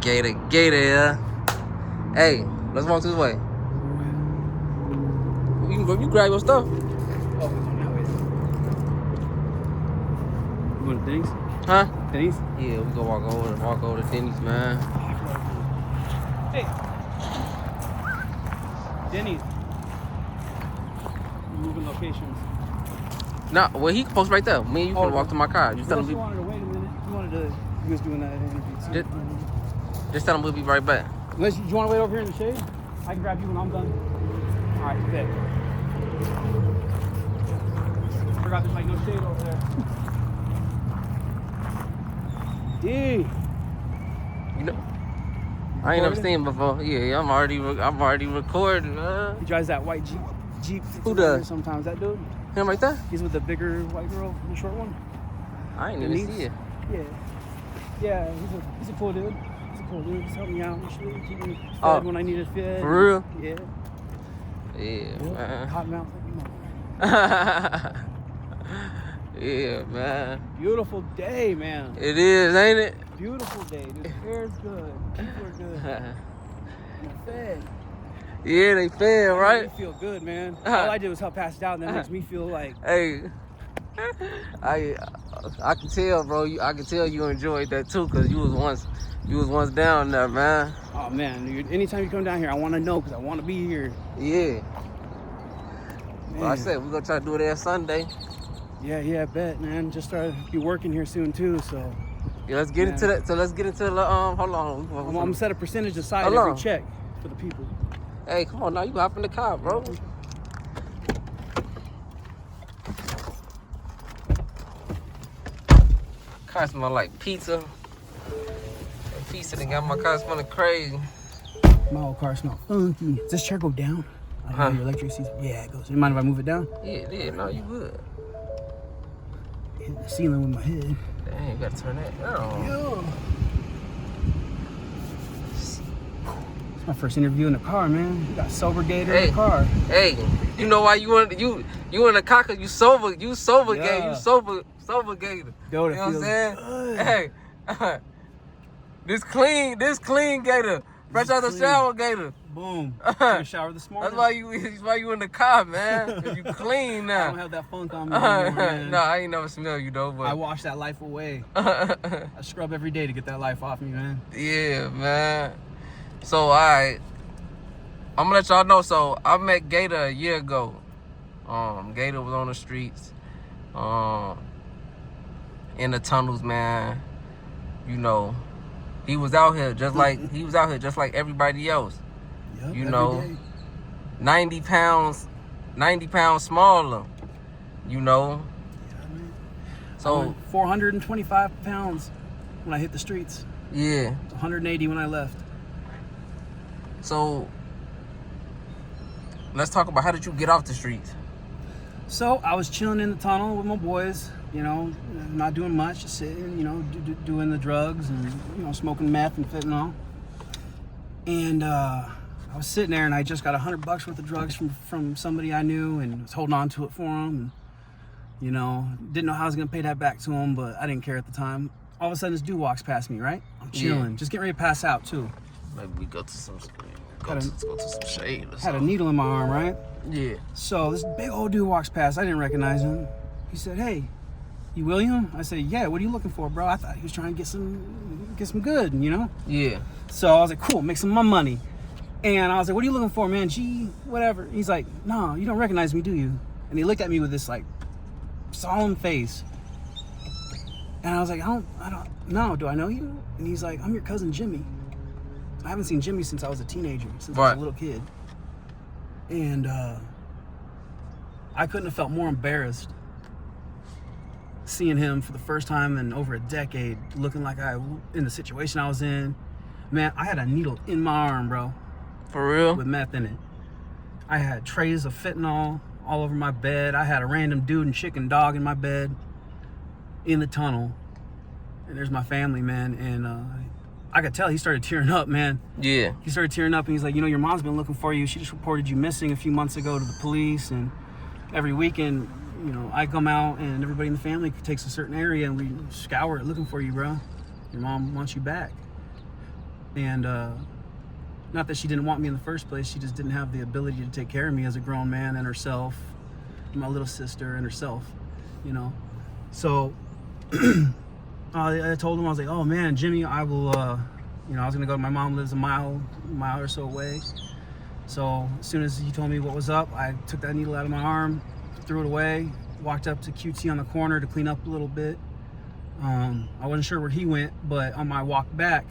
Gator, yeah. Hey, let's walk this way. You can go. You grab your stuff. Oh, it's on that way. You going to Denny's? Huh? Denny's? Yeah, we go walk over to Denny's, man. Hey. Denny's. Moving locations. Nah, well, he can post right there. Me and you can walk to my car. Just tell him. You wanted to wait a minute. You was doing that interview. Just tell him we'll be right back. Unless you want to wait over here in the shade, I can grab you when I'm done. All right, bet. Forgot there's like no shade over there. D. You know, I ain't never seen him before. Yeah, I'm already recording. He drives that white Jeep. Who does? Sometimes that dude. Him right there? He's with the bigger white girl, the short one. I ain't even see it. Yeah, he's a cool dude. He's helping me out and shit. Keep me fed when I need it fed. For real? Yeah. Yeah, man. Hot mouth. Yeah, man. Beautiful day, man. It is, ain't it? Beautiful day. The air's good. People are good. They're fed. Yeah, they fed, right? They feel good, man. All I did was help pass it out, and that makes me feel like. Hey, I can tell, bro. I can tell you enjoyed that too, cause you was once down there, man. Oh man, anytime you come down here, I want to know, cause I want to be here. Yeah. Well, I said we're gonna try to do it every Sunday. Yeah, bet, man. Just started to be working here soon too, so. Yeah, let's get into that. So let's get into the hold on. I'm gonna set a percentage aside every check for the people. Hey, come on now, you hop in the car, bro. Car smell like pizza. That pizza done got my car smelling crazy. My old car smell funky. Does this chair go down? Your electric seats? Yeah, it goes. You mind if I move it down? Yeah, no, you good. Hit the ceiling with my head. Dang, you gotta turn that down. Yeah. It's my first interview in the car, man. You got sober gator in the car. Hey, you know why you in the car? Cause you sober gator, you sober gator. Yo, you know what I'm saying? Good. Hey, this clean gator, fresh out the shower gator. Boom. Took a shower this morning. That's why you in the car, man. Cause you clean now. I don't have that funk on me anymore, man. No, I ain't never smell you though. But I wash that life away. I scrub every day to get that life off me, man. Yeah, man. So, all right, I'm gonna let y'all know. So, I met Gator a year ago. Gator was on the streets, in the tunnels, man. You know, he was out here just like everybody else. Yep, you know, 90 pounds smaller. You know. Yeah, man. So 425 pounds when I hit the streets. Yeah. 180 when I left. So, let's talk about how did you get off the streets? So, I was chilling in the tunnel with my boys, you know, not doing much, just sitting, you know, doing the drugs and, you know, smoking meth and fentanyl. And I was sitting there and I just got $100 worth of drugs from somebody I knew and was holding on to it for him. And, you know, didn't know how I was going to pay that back to him, but I didn't care at the time. All of a sudden, this dude walks past me, right? I'm chilling, just getting ready to pass out, too. Maybe we go to some shade or something. Had a needle in my arm, right? Yeah. So this big old dude walks past. I didn't recognize him. He said, "Hey, you William?" I said, "Yeah, what are you looking for, bro?" I thought he was trying to get some good, you know? Yeah. So I was like, cool, make some of my money. And I was like, "What are you looking for, man?" Gee, whatever. He's like, "No, you don't recognize me, do you?" And he looked at me with this like solemn face. And I was like, I don't know, do I know you? And he's like, "I'm your cousin Jimmy." I haven't seen Jimmy since I was a teenager, since I was a little kid. And I couldn't have felt more embarrassed seeing him for the first time in over a decade, looking like in the situation I was in. Man, I had a needle in my arm, bro. For real? With meth in it. I had trays of fentanyl all over my bed. I had a random dude and chicken dog in my bed in the tunnel. And there's my family, man. And I could tell he started tearing up, man. Yeah. He started tearing up and he's like, "You know, your mom's been looking for you. She just reported you missing a few months ago to the police. And every weekend, you know, I come out and everybody in the family takes a certain area and we scour it looking for you, bro. Your mom wants you back." And not that she didn't want me in the first place, she just didn't have the ability to take care of me as a grown man and herself, my little sister and herself, you know. So I told him, I was like, oh man, Jimmy, I will, you know, I was gonna go to my mom lives a mile or so away. So as soon as he told me what was up, I took that needle out of my arm, threw it away, walked up to QT on the corner to clean up a little bit. I wasn't sure where he went, but on my walk back,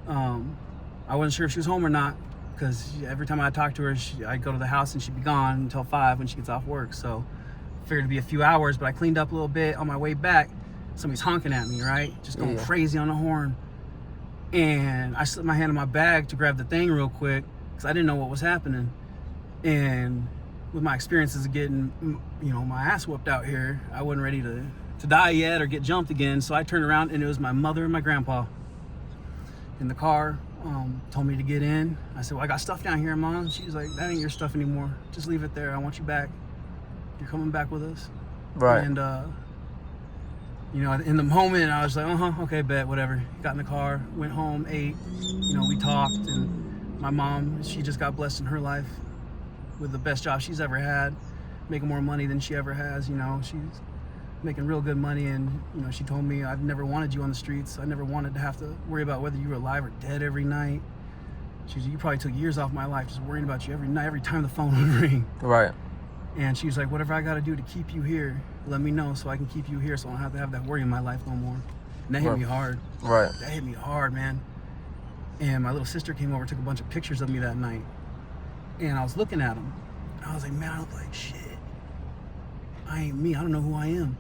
I wasn't sure if she was home or not, because every time I talked to her, I'd go to the house and she'd be gone until 5 when she gets off work. So I figured it'd be a few hours, but I cleaned up a little bit. On my way back, somebody's honking at me, right? Just going crazy on the horn. And I slipped my hand in my bag to grab the thing real quick because I didn't know what was happening. And with my experiences of getting, you know, my ass whooped out here, I wasn't ready to die yet or get jumped again. So I turned around and it was my mother and my grandpa in the car. Told me to get in. I said, well, I got stuff down here, Mom. She was like, that ain't your stuff anymore. Just leave it there. I want you back. You're coming back with us. Right. And, you know, in the moment, I was like, okay, bet, whatever. Got in the car, went home, ate. You know, we talked. And my mom, she just got blessed in her life with the best job she's ever had, making more money than she ever has. You know, she's making real good money, and you know, she told me, I've never wanted you on the streets. I never wanted to have to worry about whether you were alive or dead every night. She said, you probably took years off my life just worrying about you every night, every time the phone would ring. Right. And she was like, whatever I got to do to keep you here, let me know so I can keep you here so I don't have to have that worry in my life no more. And that hit me hard. Right. That hit me hard, man. And my little sister came over, took a bunch of pictures of me that night. And I was looking at them. I was like, man, I look like shit. I ain't me. I don't know who I am.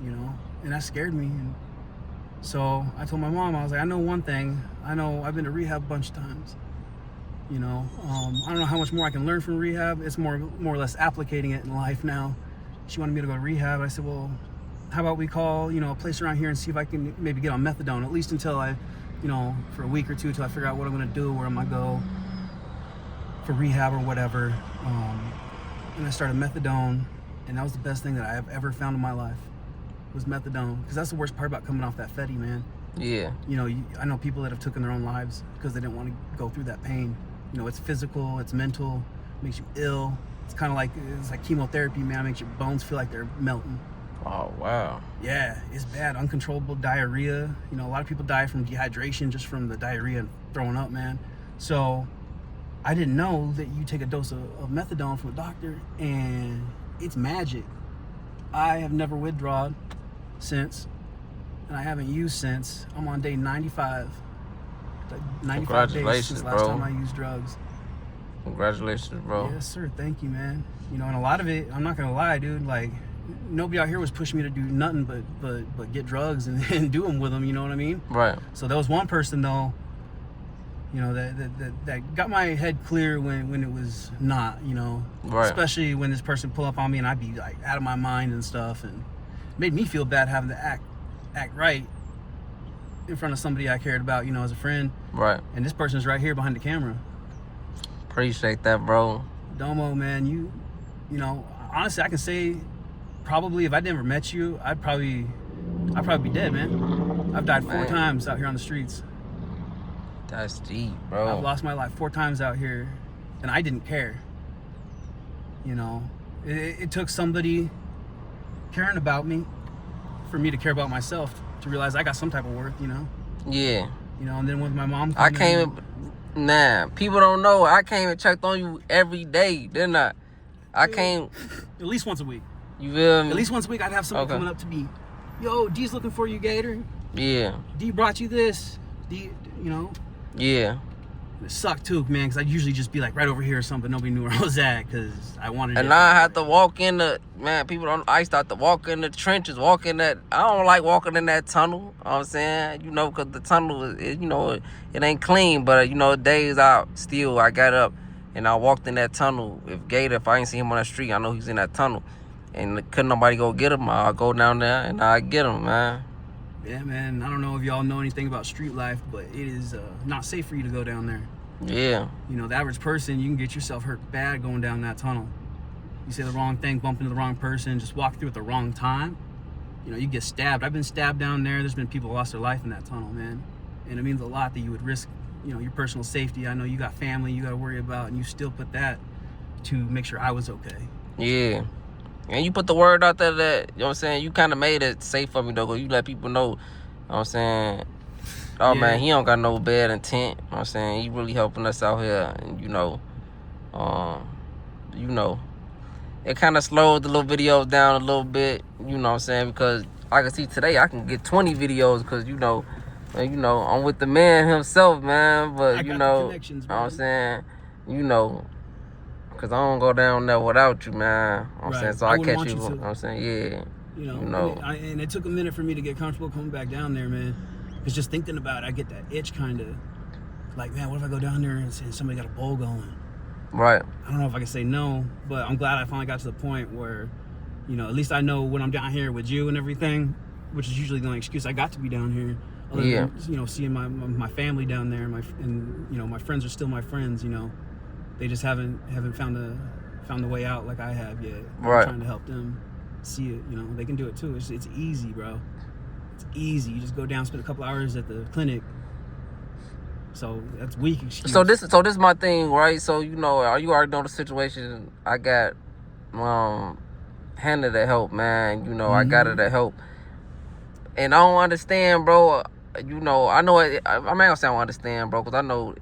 You know, and that scared me. And so I told my mom, I was like, I know one thing. I know I've been to rehab a bunch of times. You know, I don't know how much more I can learn from rehab. It's more or less applicating it in life now. She wanted me to go to rehab. I said, well, how about we call, you know, a place around here and see if I can maybe get on methadone, at least until I, you know, for a week or two, until I figure out what I'm going to do, where I'm going to go for rehab or whatever. And I started methadone, and that was the best thing that I have ever found in my life. Was methadone, because that's the worst part about coming off that Fetty, man. Yeah. You know, I know people that have taken their own lives because they didn't want to go through that pain. You know, it's physical, it's mental, makes you ill. It's kind of like, it's like chemotherapy, man. It makes your bones feel like they're melting. Oh, wow. Yeah, it's bad. Uncontrollable diarrhea. You know, a lot of people die from dehydration just from the diarrhea and throwing up, man. So I didn't know that you take a dose of methadone from a doctor and it's magic. I have never withdrawn since, and I haven't used since. I'm on day 95. 95 days since last time I used drugs. Congratulations, bro. Yes, sir. Thank you, man. You know, and a lot of it, I'm not gonna lie, dude. Like, nobody out here was pushing me to do nothing but get drugs and do them with them. You know what I mean? Right. So there was one person though, you know, that got my head clear when it was not. You know, right. Especially when this person pull up on me and I'd be like out of my mind and stuff, and it made me feel bad having to act right in front of somebody I cared about, you know, as a friend. Right. And this person's right here behind the camera. Appreciate that, bro. Domo, man, you know, honestly, I can say probably if I never met you, I'd probably be dead, man. I've died 4 times out here on the streets. That's deep, bro. I've lost my life 4 times out here, and I didn't care. You know, it took somebody caring about me for me to care about myself, to realize I got some type of worth, you know? Yeah. You know, and then with my mom people don't know, I came and checked on you every day, didn't I? I came... At least once a week. You feel me? At least once a week I'd have somebody coming up to me. Yo, D's looking for you, Gator. Yeah. D brought you this. D, you know? Yeah. It sucked too, man, because I'd usually just be like right over here or something. Nobody knew where I was at because I wanted and I had to walk in the, man, people don't, I used to have to walk in the trenches, walk in that, I don't like walking in that tunnel, you know what I'm saying? You know, because the tunnel, is, you know, it ain't clean, but, you know, days out, still, I got up and I walked in that tunnel. If I ain't see him on the street, I know he's in that tunnel. And couldn't nobody go get him, I'll go down there and I'll get him, man. Yeah, man, I don't know if y'all know anything about street life, but it is not safe for you to go down there. Yeah. You know, the average person, you can get yourself hurt bad going down that tunnel. You say the wrong thing, bump into the wrong person, just walk through at the wrong time. you know, you get stabbed. I've been stabbed down there. There's been people who lost their life in that tunnel, man. And it means a lot that you would risk, you know, your personal safety. I know you got family you got to worry about, and you still put that to make sure I was okay. Yeah. And you put the word out there that, you know what I'm saying, you kind of made it safe for me, though. 'Cause you let people know, you know what I'm saying, oh, Yeah. man, he don't got no bad intent. You know what I'm saying? He really helping us out here. And, you know, it kind of slowed the little videos down a little bit, you know what I'm saying? Because I can see today I can get 20 videos because, you know, I'm with the man himself, man. But, I you got know, the connections, you know what I'm man. saying, you know, because I don't go down there without you, man. You know what I'm Right. saying? So I I wouldn't catch want you, you you to. know what I'm saying? Yeah. You know, You know. And it took a minute for me to get comfortable coming back down there, man. Because just thinking about it, I get that itch kind of like, man, what if I go down there and somebody got a bowl going? Right. I don't know if I can say no, but I'm glad I finally got to the point where, you know, at least I know when I'm down here with you and everything, which is usually the only excuse I got to be down here. Other Yeah. than, you know, seeing my family down there, and you know, my friends are still my friends. You know, they just haven't found the way out like I have yet. Right. I'm trying to help them see it. You know, they can do it too. It's easy, bro. It's easy. You just go down, spend a couple hours at the clinic. So that's weak excuse. So this is my thing, right? So, you know, you already know the situation. I got Hannah to help, man. You know, I got her to help. And I don't understand, bro. You know, I know it, I'm not gonna say I don't understand, bro, because I know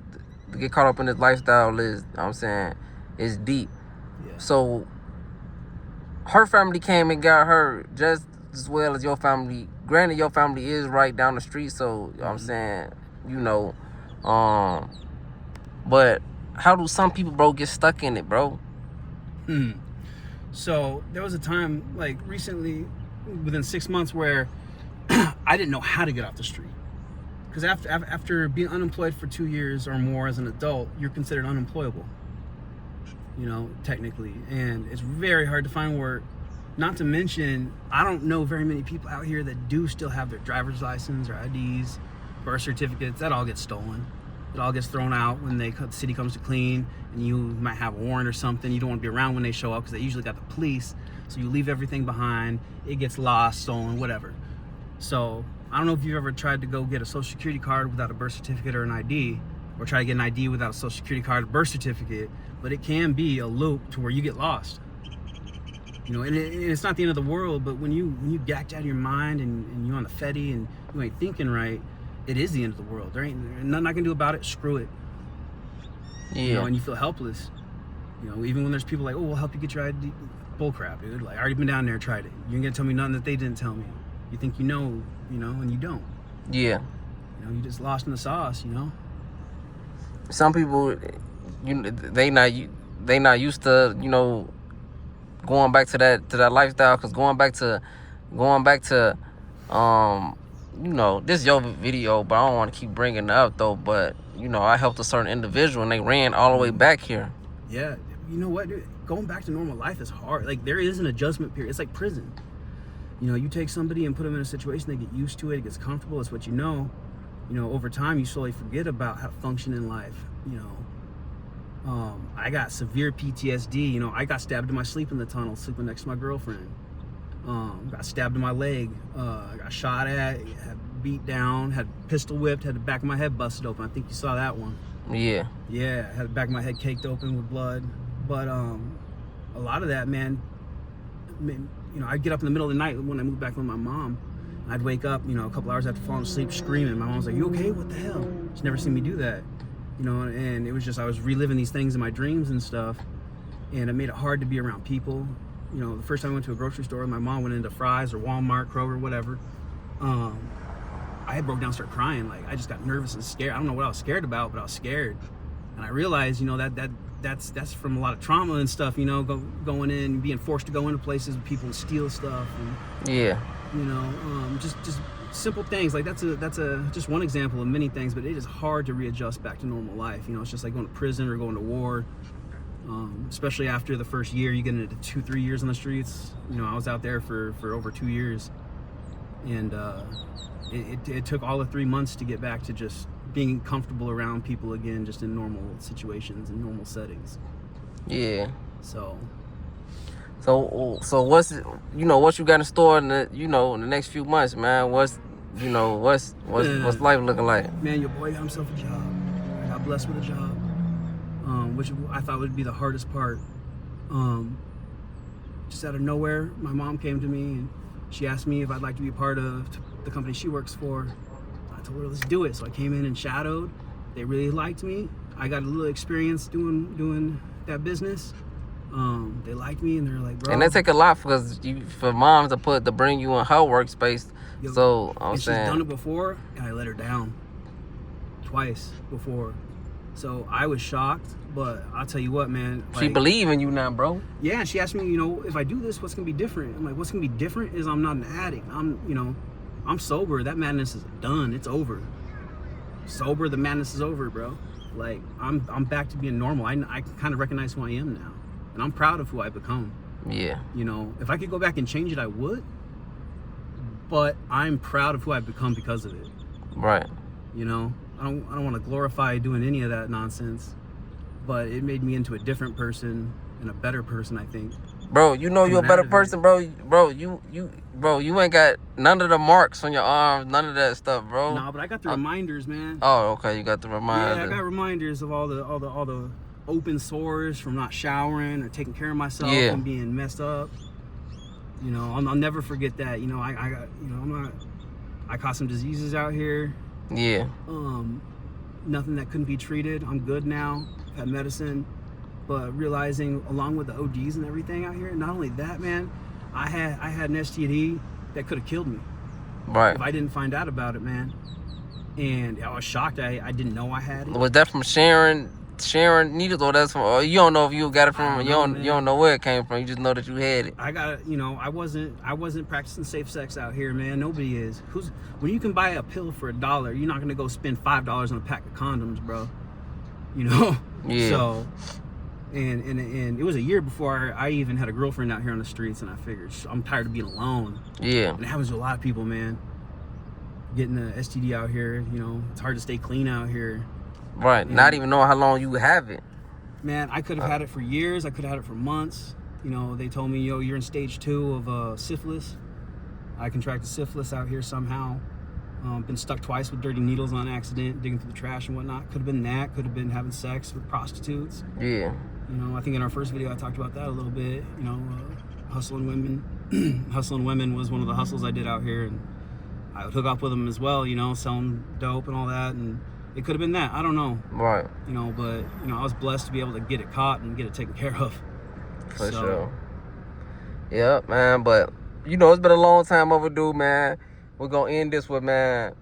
to get caught up in this lifestyle is, you know what I'm saying, is deep. Yeah. So her family came and got her just as well as your family. Granted, your family is right down the street, so you know what I'm saying, you know, but how do some people, bro, get stuck in it, bro? So there was a time, like recently, within 6 months, where I didn't know how to get off the street. Because after being unemployed for 2 years or more as an adult, you're considered unemployable, you know, technically. And it's very hard to find work. Not to mention, I don't know very many people out here that do still have their driver's license or IDs, birth certificates. That all gets stolen. It all gets thrown out when the city comes to clean, and you might have a warrant or something. You don't want to be around when they show up because they usually got the police. So you leave everything behind. It gets lost, stolen, whatever. So I don't know if you've ever tried to go get a social security card without a birth certificate or an ID, or try to get an ID without a social security card or birth certificate, but it can be a loop to where you get lost. You know, and it's not the end of the world, but when you gacked out of your mind and you're on the fetty and you ain't thinking right, it is the end of the world. There ain't nothing I can do about it. Screw it. Yeah. You know, and you feel helpless. You know, even when there's people like, oh, we'll help you get your ID. Bullcrap, dude. Like, I already been down there, tried it. You ain't gonna tell me nothing that they didn't tell me. You think you know, and you don't. Yeah. You know, you just lost in the sauce, you know? Some people, they not used to, you know, going back to that lifestyle, because going back to you know, this is your video, but I don't want to keep bringing it up though. But you know, I helped a certain individual and they ran all the way back here. Yeah, you know what, dude? Going back to normal life is hard. Like, there is an adjustment period. It's like prison. You know, you take somebody and put them in a situation, they get used to it, it gets comfortable, it's what you know. You know, over time, you slowly forget about how to function in life, you know. I got severe PTSD. You know, I got stabbed in my sleep in the tunnel, sleeping next to my girlfriend. Got stabbed in my leg. Got shot at, had beat down, had pistol whipped, had the back of my head busted open. I think you saw that one. Yeah. Yeah, had the back of my head caked open with blood. But a lot of that, man, you know, I'd get up in the middle of the night when I moved back with my mom. I'd wake up, you know, a couple hours after falling asleep screaming. My mom was like, "You okay? What the hell?" She's never seen me do that. You know, and it was just, I was reliving these things in my dreams and stuff. And it made it hard to be around people. You know, the first time I went to a grocery store, my mom went into Fry's or Walmart, Kroger, whatever. I broke down, started crying. Like, I just got nervous and scared. I don't know what I was scared about, but I was scared. And I realized, you know, that's from a lot of trauma and stuff, you know, going in, being forced to go into places with people and steal stuff. And, Yeah. you know, just simple things. Like, that's just one example of many things, but it is hard to readjust back to normal life. You know, it's just like going to prison or going to war. Especially after the first year, you get into 2-3 years on the streets. You know, I was out there for over 2 years, and it took all of 3 months to get back to just being comfortable around people again, just in normal situations and normal settings. Yeah. So So what's what you got in store in the in the next few months, man? What's life looking like? Man, your boy got himself a job. I got blessed with a job, which I thought would be the hardest part. Just out of nowhere, my mom came to me and she asked me if I'd like to be a part of the company she works for. I told her, let's do it. So I came in and shadowed. They really liked me. I got a little experience doing that business. They liked me and they're like, bro. And that take a lot for moms to bring you in her workspace. Yo, so I'm and saying she's done it before, and I let her down twice before. So I was shocked, but I'll tell you what, man. She believe in you now, bro. Yeah, and she asked me, if I do this, what's gonna be different? I'm like, what's gonna be different is I'm not an addict. I'm sober. That madness is done. It's over. Sober, the madness is over, bro. Like I'm back to being normal. I kind of recognize who I am now, and I'm proud of who I've become. Yeah. If I could go back and change it, I would. But I'm proud of who I've become because of it. Right. I don't want to glorify doing any of that nonsense, but it made me into a different person and a better person, I think. Bro, you're a better person, bro. Bro, you ain't got none of the marks on your arms, none of that stuff, bro. Nah, but I got the reminders, man. Oh, okay, you got the reminders. Yeah, I got reminders of all the open sores from not showering or taking care of myself and being messed up. I'll never forget that. I caught some diseases out here. Yeah. Nothing that couldn't be treated. I'm good now. Had medicine, but realizing along with the ODs and everything out here, not only that, man, I had an STD that could have killed me. Right. If I didn't find out about it, man. And I was shocked. I didn't know I had it. Was that from Sharon needles, or that's from? Or you don't know if you got it from? You don't know where it came from. You just know that you had it. I got it. I wasn't practicing safe sex out here, man. Nobody is. When you can buy a pill for $1, you're not gonna go spend $5 on a pack of condoms, bro. Yeah. So, and it was a year before I even had a girlfriend out here on the streets, and I figured I'm tired of being alone. Yeah. And it happens to a lot of people, man. Getting the STD out here, it's hard to stay clean out here. Right. And not even knowing how long you have it. Man, I could have had it for years. I could have had it for months. They told me, you're in stage 2 of syphilis. I contracted syphilis out here somehow. Been stuck twice with dirty needles on accident, digging through the trash and whatnot. Could have been that. Could have been having sex with prostitutes. Yeah. I think in our first video I talked about that a little bit. Hustling women. Hustling women was one of the hustles I did out here, and I would hook up with them as well. Selling dope and all that, and it could have been that. I don't know. Right. But I was blessed to be able to get it caught and get it taken care of. For sure. Yeah, man. But it's been a long time overdue, man. We're gonna end this with, man,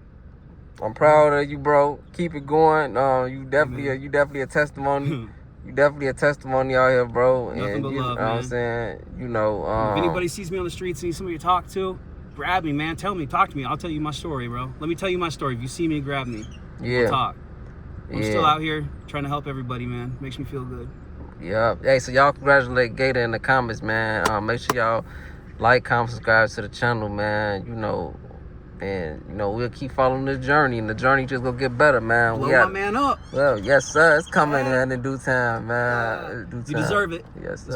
I'm proud of you, bro. Keep it going. You definitely a testimony. You definitely a testimony out here, bro. Nothing and but you love, know what I'm man. saying? If anybody sees me on the streets and needs somebody to talk to, grab me, man. Tell me, talk to me. I'll tell you my story, bro. Let me tell you my story. If you see me, grab me. Yeah. We'll talk. I'm still out here trying to help everybody, man. Makes me feel good. Yeah. Hey, so y'all congratulate Gator in the comments, man. Make sure y'all like, comment, subscribe to the channel, man. And we'll keep following the journey, and the journey just gonna get better, man. Blow my man up. Well, yes, sir. It's coming, man, in due time, man. You deserve it. Yes, sir.